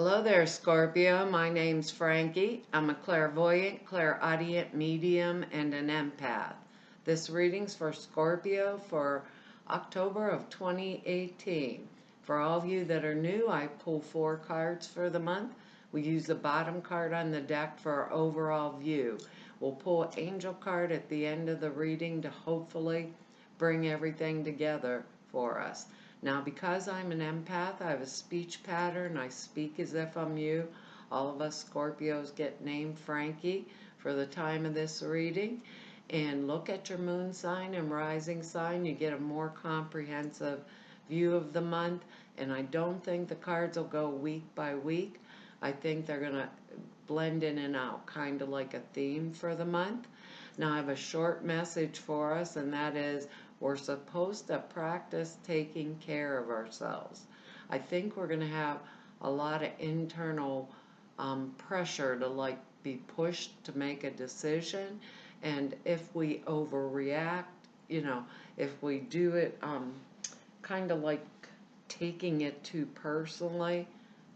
Hello there, Scorpio. My name's Frankie. I'm a clairvoyant, clairaudient medium, and an empath. This reading's for Scorpio for October of 2018. For all of you that are new, I pull 4 cards for the month. We use the bottom card on the deck for our overall view. We'll pull an angel card at the end of the reading to hopefully bring everything together for us. Now, because I'm an empath, I have a speech pattern. I speak as if I'm you. All of us Scorpios get named Frankie for the time of this reading. And look at your moon sign and rising sign. You get a more comprehensive view of the month. And I don't think the cards will go week by week. I think they're going to blend in and out, kind of like a theme for the month. Now, I have a short message for us, and that is we're supposed to practice taking care of ourselves. I think we're going to have a lot of internal pressure to be pushed to make a decision. And if we overreact, if we do it kind of like taking it too personally,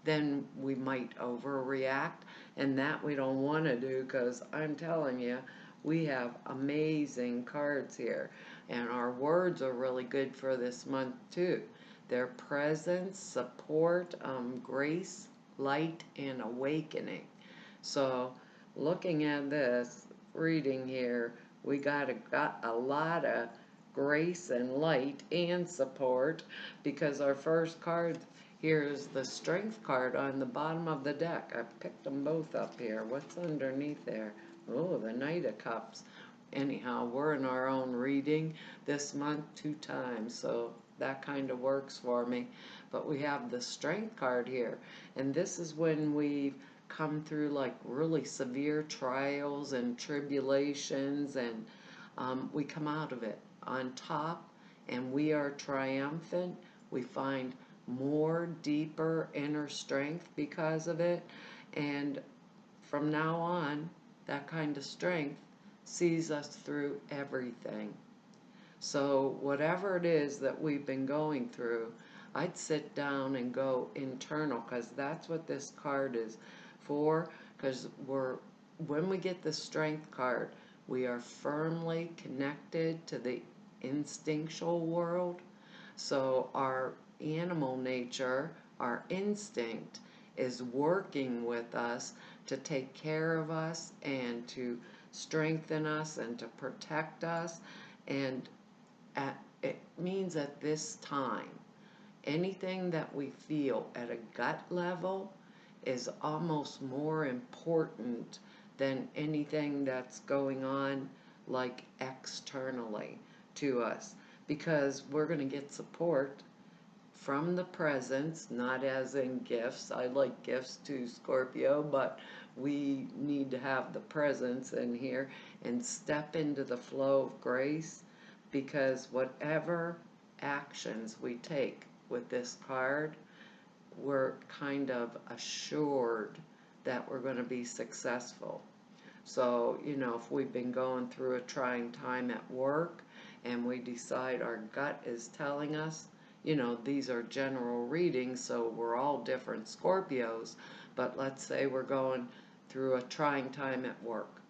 then we might overreact. And that we don't want to do, because I'm telling you, we have amazing cards here. And our words are really good for this month too. They're presence, support, grace, light, and awakening. So looking at this reading here, we got a lot of grace and light and support, because our first card here is the strength card on the bottom of the deck. I picked them both up here. What's underneath there? Oh, the Knight of Cups. Anyhow, we're in our own reading this month 2 times, so that kind of works for me. But we have the Strength card here, and this is when we've come through like really severe trials and tribulations, and we come out of it on top, and we are triumphant. We find more deeper inner strength because of it, and from now on, that kind of strength sees us through everything. So whatever it is that we've been going through, I'd sit down and go internal, because that's what this card is for. Because when we get the strength card, we are firmly connected to the instinctual world. So our animal nature, our instinct, is working with us to take care of us and to strengthen us and to protect us. And it means at this time, anything that we feel at a gut level is almost more important than anything that's going on like externally to us, because we're going to get support from the presence, not as in gifts. I like gifts too, Scorpio, but we need to have the presence in here and step into the flow of grace, because whatever actions we take with this card, we're kind of assured that we're going to be successful. So, if we've been going through a trying time at work and we decide our gut is telling us, these are general readings, so we're all different Scorpios, but let's say we're going through a trying time at work,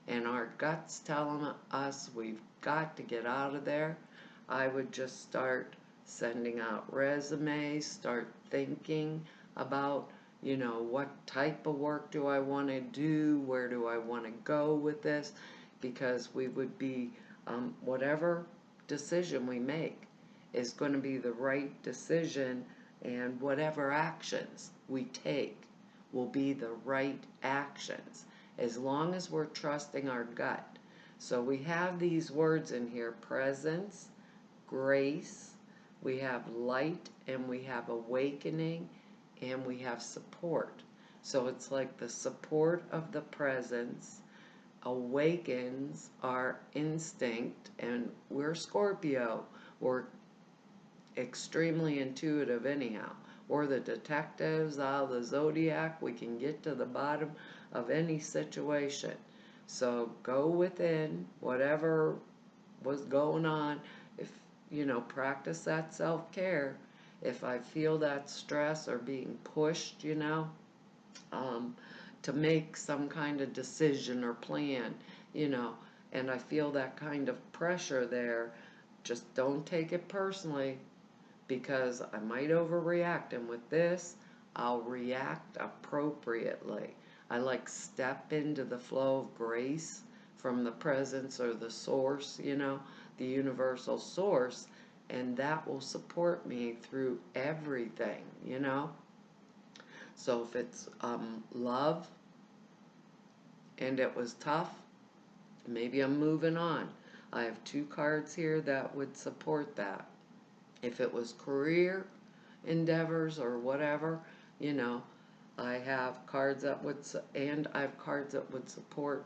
and our gut's telling us we've got to get out of there. I would just start sending out resumes, start thinking about, what type of work do I want to do, where do I want to go with this, because we would be, whatever decision we make is going to be the right decision, and whatever actions we take will be the right actions, as long as we're trusting our gut. So we have these words in here: presence, grace, we have light, and we have awakening, and we have support. So it's like the support of the presence awakens our instinct, and we're Scorpio. We're extremely intuitive anyhow. We're the detectives out of the zodiac. We can get to the bottom of any situation. So go within, whatever was going on. If practice that self-care, if I feel that stress or being pushed, um, to make some kind of decision or plan, you know, and I feel that kind of pressure there, just don't take it personally because I might overreact. And with this, I'll react appropriately. I like step into the flow of grace from the presence or the source, the universal source, and that will support me through everything. So if it's love and it was tough, maybe I'm moving on. I have two cards here that would support that. If it was career endeavors or whatever, you know, I have cards that would, and I have cards that would support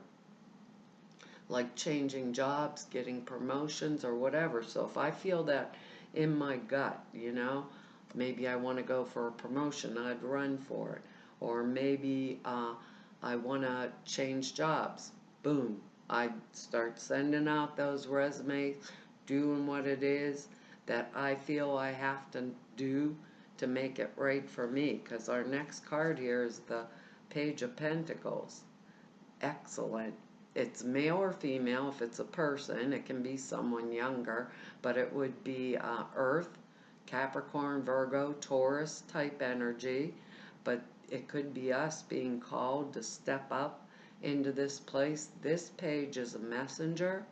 like changing jobs, getting promotions or whatever. So if I feel that in my gut, maybe I want to go for a promotion, I'd run for it. Or maybe I want to change jobs. Boom. I'd start sending out those resumes, doing what it is that I feel I have to do to make it right for me. Because our next card here is the Page of Pentacles. Excellent. It's male or female. If it's a person, it can be someone younger, but it would be Earth, Capricorn, Virgo, Taurus type energy. But it could be us being called to step up into this place. This page is a messenger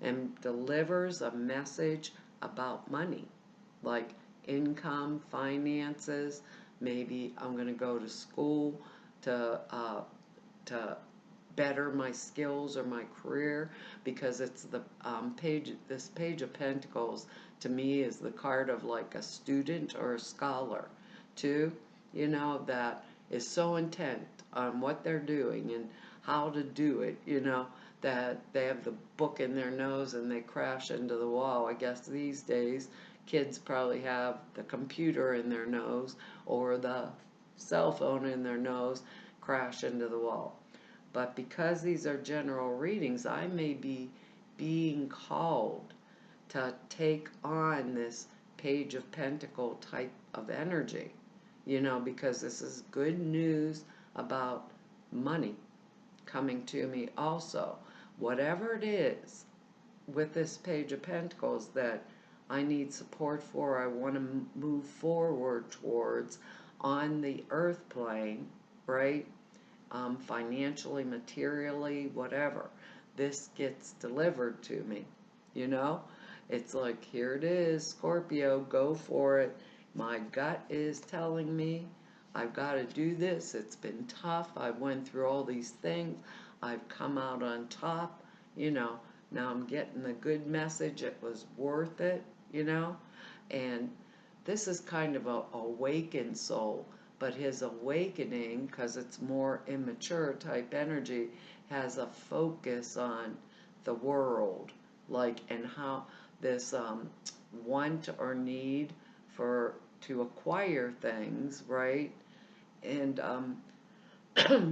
and delivers a message about money, like income, finances. Maybe I'm going to go to school to better my skills or my career, because it's the this Page of Pentacles to me is the card of like a student or a scholar too, that is so intent on what they're doing and how to do it, that they have the book in their nose and they crash into the wall. I guess these days kids probably have the computer in their nose or the cell phone in their nose, crash into the wall. But because these are general readings, I may be being called to take on this Page of Pentacle type of energy, because this is good news about money coming to me also. Whatever it is with this Page of Pentacles that I need support for, I want to move forward towards on the earth plane, right? Financially, materially, whatever. This gets delivered to me, It's like, here it is, Scorpio, go for it. My gut is telling me I've got to do this. It's been tough. I went through all these things. I've come out on top, Now I'm getting the good message. It was worth it, And this is kind of a awakened soul, but his awakening, because it's more immature type energy, has a focus on the world, like, and how this want or need to acquire things, right? And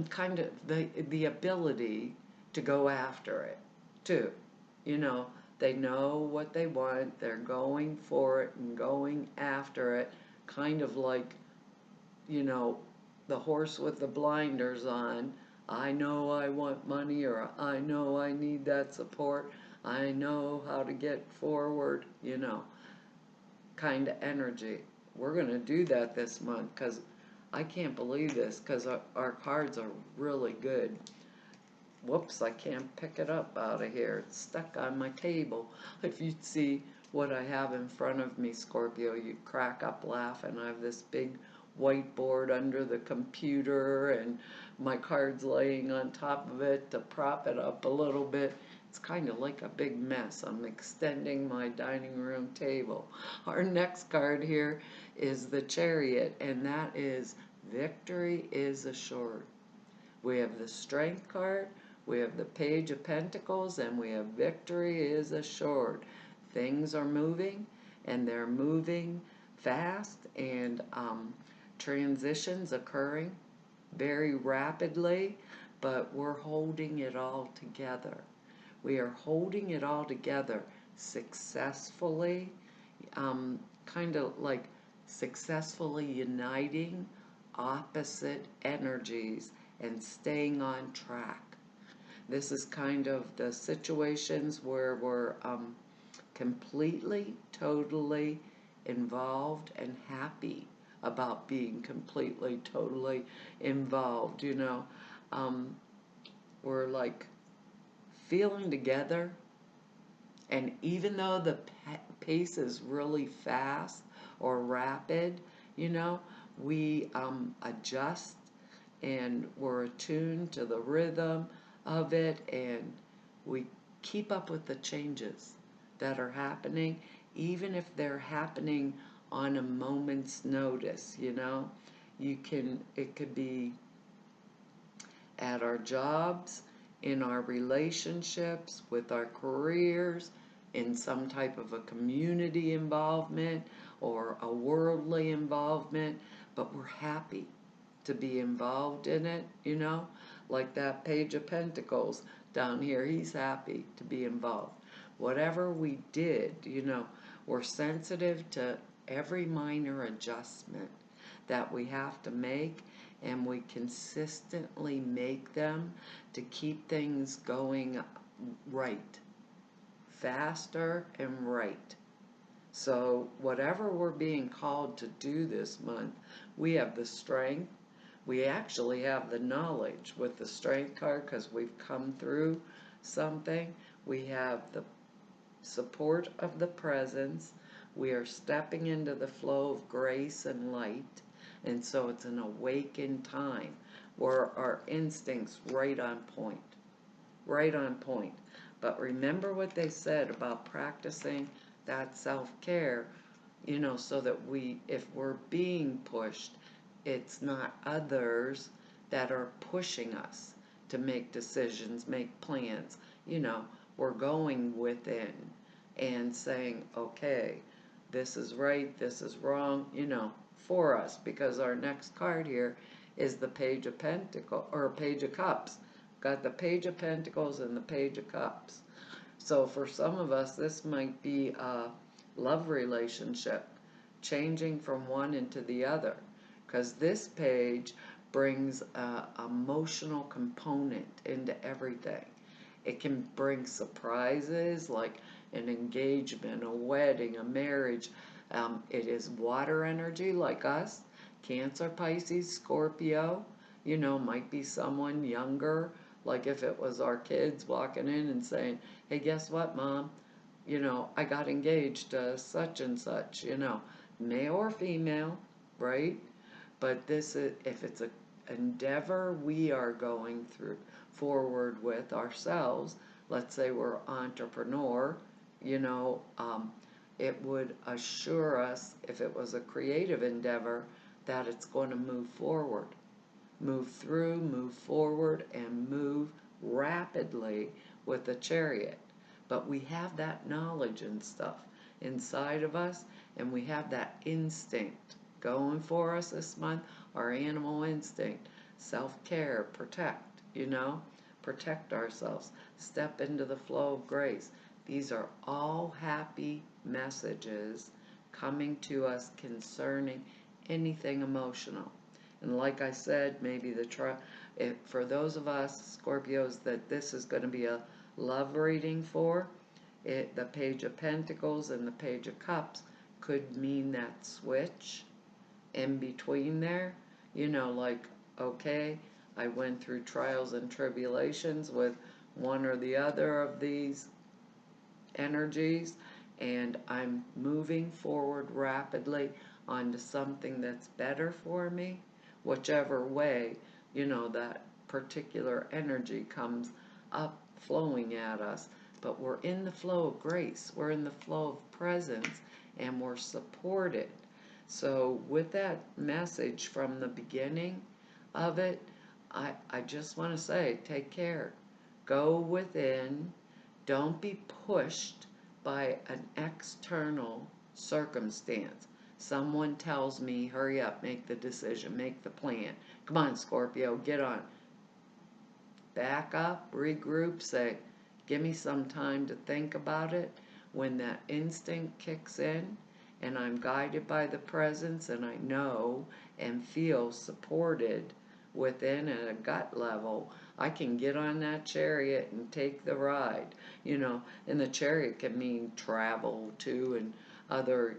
kind of the ability to go after it too. You know, they know what they want, they're going for it and going after it, kind of like, the horse with the blinders on. I know I want money, or I know I need that support. I know how to get forward, kind of energy. We're going to do that this month because I can't believe this, because our cards are really good. Whoops, I can't pick it up out of here. It's stuck on my table. If you'd see what I have in front of me, Scorpio, you'd crack up laughing. I have this big whiteboard under the computer and my cards laying on top of it to prop it up a little bit. It's kind of like a big mess. I'm extending my dining room table. Our next card here is the Chariot, and that is victory is assured. We have the Strength card, we have the Page of Pentacles, and we have victory is assured. Things are moving, and they're moving fast, and transitions occurring very rapidly, but we're holding it all together. We are holding it all together successfully, kind of like successfully uniting opposite energies and staying on track. This is kind of the situations where we're completely, totally involved and happy about being completely, totally involved, you know. Um, we're like feeling together, and even though the pace is really fast or rapid, you know, we adjust and we're attuned to the rhythm of it, and we keep up with the changes that are happening, even if they're happening on a moment's notice, you know. It could be at our jobs, in our relationships, with our careers, in some type of a community involvement or a worldly involvement, but we're happy to be involved in it, you know? Like that Page of Pentacles down here, he's happy to be involved. Whatever we did, you know, we're sensitive to every minor adjustment that we have to make, and we consistently make them to keep things going right, faster and right. So whatever we're being called to do this month, we have the strength. We actually have the knowledge with the strength card because we've come through something. We have the support of the presence. We are stepping into the flow of grace and light. And so it's an awakened time where our instincts right on point. Right on point. But remember what they said about practicing that self-care, you know, so that if we're being pushed, it's not others that are pushing us to make decisions, make plans. You know, we're going within and saying, okay, this is right, this is wrong, you know, for us, because our next card here is the Page of Pentacles, or Page of Cups. Got the Page of Pentacles and the Page of Cups. So for some of us, this might be a love relationship, changing from one into the other, because this page brings an emotional component into everything. It can bring surprises like an engagement, a wedding, a marriage. It is water energy like us, Cancer, Pisces, Scorpio. You know, might be someone younger, like if it was our kids walking in and saying, hey, guess what, Mom? You know, I got engaged to such and such, you know, male or female, right? But this is, if it's an endeavor we are going through forward with ourselves, let's say we're entrepreneur, you know, it would assure us, if it was a creative endeavor, that it's going to move forward, move through, move forward, and move rapidly with the Chariot. But we have that knowledge and stuff inside of us, and we have that instinct going for us this month, our animal instinct, self-care, protect, you know, protect ourselves, step into the flow of grace. These are all happy messages coming to us concerning anything emotional. And like I said, maybe for those of us Scorpios that this is going to be a love reading for, the Page of Pentacles and the Page of Cups could mean that switch in between there. You know, like, okay, I went through trials and tribulations with one or the other of these energies, and I'm moving forward rapidly onto something that's better for me, whichever way, you know, that particular energy comes up flowing at us. But we're in the flow of grace, we're in the flow of presence, and we're supported. So with that message from the beginning of it, I just want to say, take care. Go within. Don't be pushed by an external circumstance. Someone tells me, hurry up, make the decision, make the plan. Come on, Scorpio, get on. Back up, regroup, say, give me some time to think about it. When that instinct kicks in and I'm guided by the presence, and I know and feel supported within at a gut level, I can get on that chariot and take the ride, and the chariot can mean travel too and other,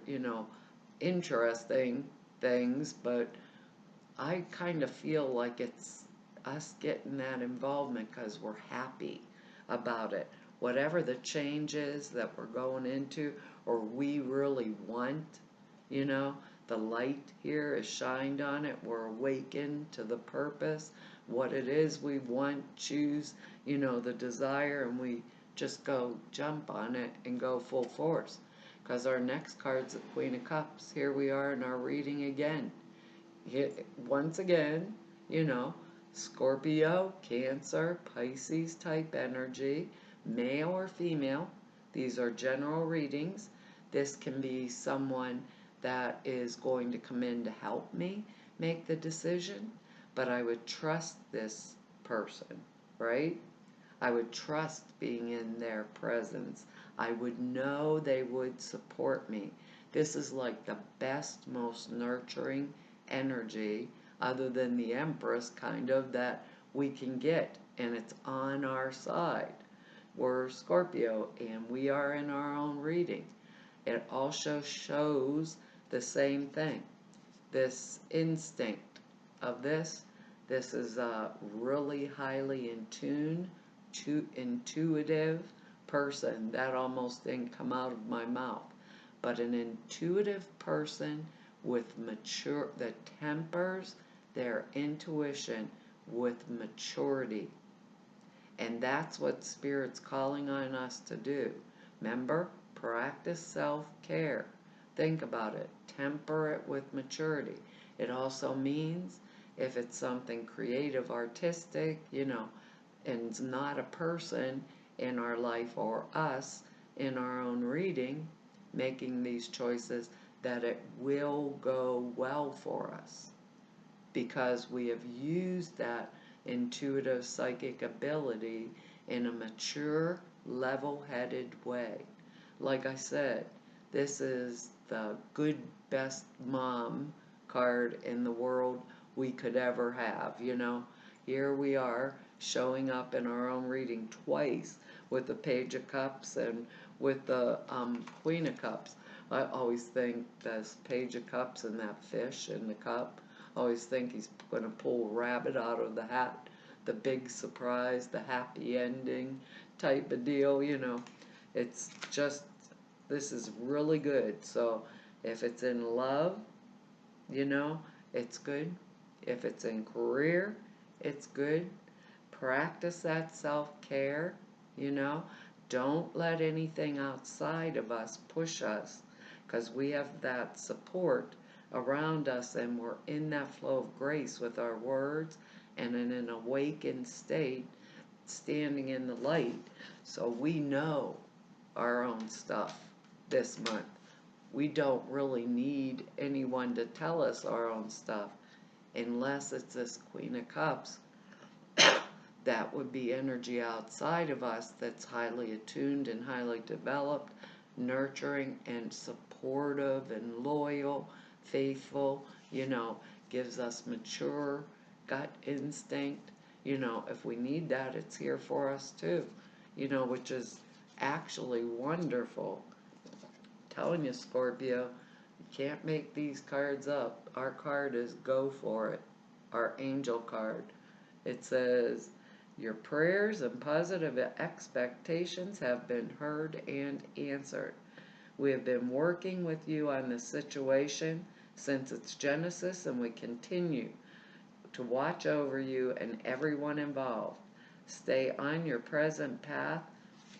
interesting things, but I kind of feel like it's us getting that involvement because we're happy about it. Whatever the change is that we're going into or we really want, you know, the light here is shined on it. We're awakened to the purpose, what it is we want, choose, the desire, and we just go jump on it and go full force. Because our next card's the Queen of Cups. Here we are in our reading again. Once again, you know, Scorpio, Cancer, Pisces type energy, male or female. These are general readings. This can be someone that is going to come in to help me make the decision, but I would trust this person, right? I would trust being in their presence. I would know they would support me. This is like the best, most nurturing energy, other than the Empress, kind of, that we can get, and it's on our side. We're Scorpio, and we are in our own reading. It also shows the same thing. This instinct of this is a really highly in tune, intuitive person. That almost didn't come out of my mouth. But an intuitive person with mature, that tempers their intuition with maturity. And that's what Spirit's calling on us to do. Remember, practice self-care. Think about it. Temper it with maturity. It also means if it's something creative, artistic, and it's not a person in our life or us in our own reading making these choices, that it will go well for us because we have used that intuitive psychic ability in a mature, level-headed way. Like I said, this is the good, best mom card in the world we could ever have, Here we are showing up in our own reading twice with the Page of Cups and with the Queen of Cups. I always think this Page of Cups and that fish in the cup, I always think he's going to pull a rabbit out of the hat, the big surprise, the happy ending type of deal, It's just, this is really good. So if it's in love, it's good. If it's in career, it's good. Practice that self-care, Don't let anything outside of us push us, because we have that support around us, and we're in that flow of grace with our words and in an awakened state, standing in the light. So we know our own stuff this month. We don't really need anyone to tell us our own stuff, unless it's this Queen of Cups. That would be energy outside of us that's highly attuned and highly developed, nurturing and supportive and loyal, faithful, gives us mature gut instinct. If we need that, it's here for us too, which is actually wonderful. I'm telling you, Scorpio, you can't make these cards up. Our card is go for it. Our angel card. It says, your prayers and positive expectations have been heard and answered. We have been working with you on this situation since its genesis, and we continue to watch over you and everyone involved. Stay on your present path,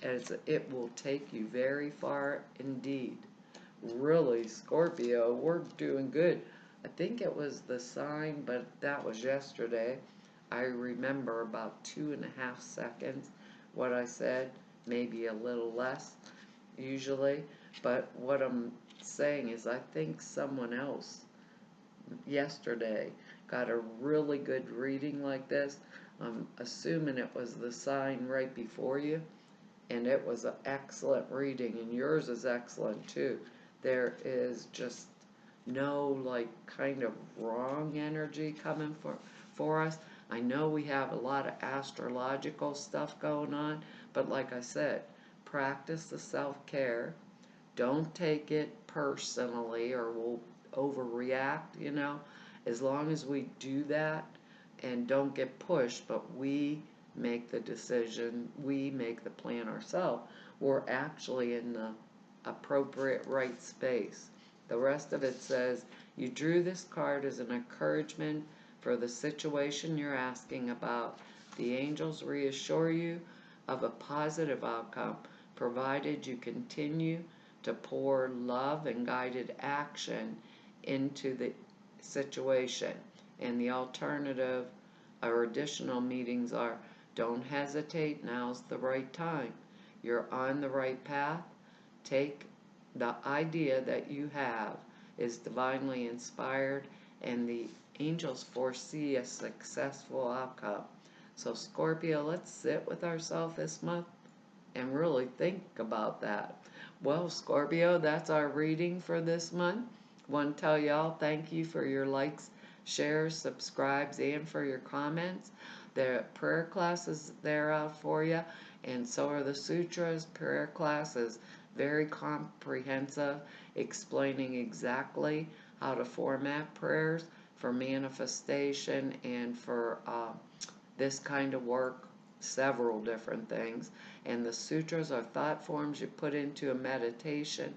as it will take you very far indeed. Really, Scorpio, we're doing good. I think it was the sign, but that was yesterday. I remember about 2.5 seconds what I said, maybe a little less usually, but what I'm saying is I think someone else yesterday got a really good reading like this. I'm assuming it was the sign right before you, and it was an excellent reading, and yours is excellent too. There is just no like kind of wrong energy coming for us. I know we have a lot of astrological stuff going on, but like I said, practice the self-care. Don't take it personally or we'll overreact, you know. As long as we do that and don't get pushed, but we make the decision, we make the plan ourselves, we're actually in the appropriate right space. The rest of it says, you drew this card as an encouragement for the situation you're asking about. The angels reassure you of a positive outcome, provided you continue to pour love and guided action into the situation. And the alternative or additional meetings are, don't hesitate, now's the right time. You're on the right path. Take the idea that you have is divinely inspired, and the angels foresee a successful outcome. So, Scorpio, let's sit with ourselves this month and really think about that. Well, Scorpio, that's our reading for this month. Want to tell y'all thank you for your likes, shares, subscribes, and for your comments. The prayer classes there out for you, and so are the sutras. Prayer classes very comprehensive, explaining exactly how to format prayers for manifestation and for this kind of work, several different things. And the sutras are thought forms you put into a meditation.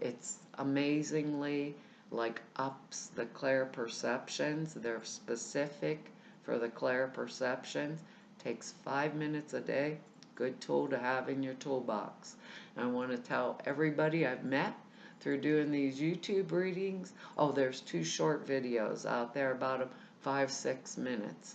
It's amazingly like ups the clair perceptions. They're specific for the clair perceptions. Takes 5 minutes a day. Good tool to have in your toolbox. And I want to tell everybody I've met through doing these YouTube readings. Oh, there's 2 short videos out there, about 5-6 minutes.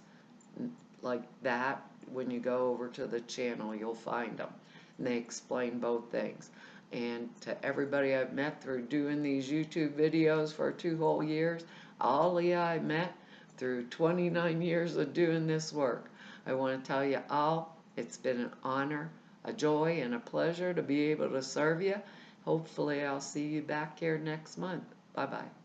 Like that, when you go over to the channel, you'll find them. And they explain both things. And to everybody I've met through doing these YouTube videos for 2 whole years, all of you I met through 29 years of doing this work, I want to tell you all, it's been an honor, a joy, and a pleasure to be able to serve you. Hopefully I'll see you back here next month. Bye-bye.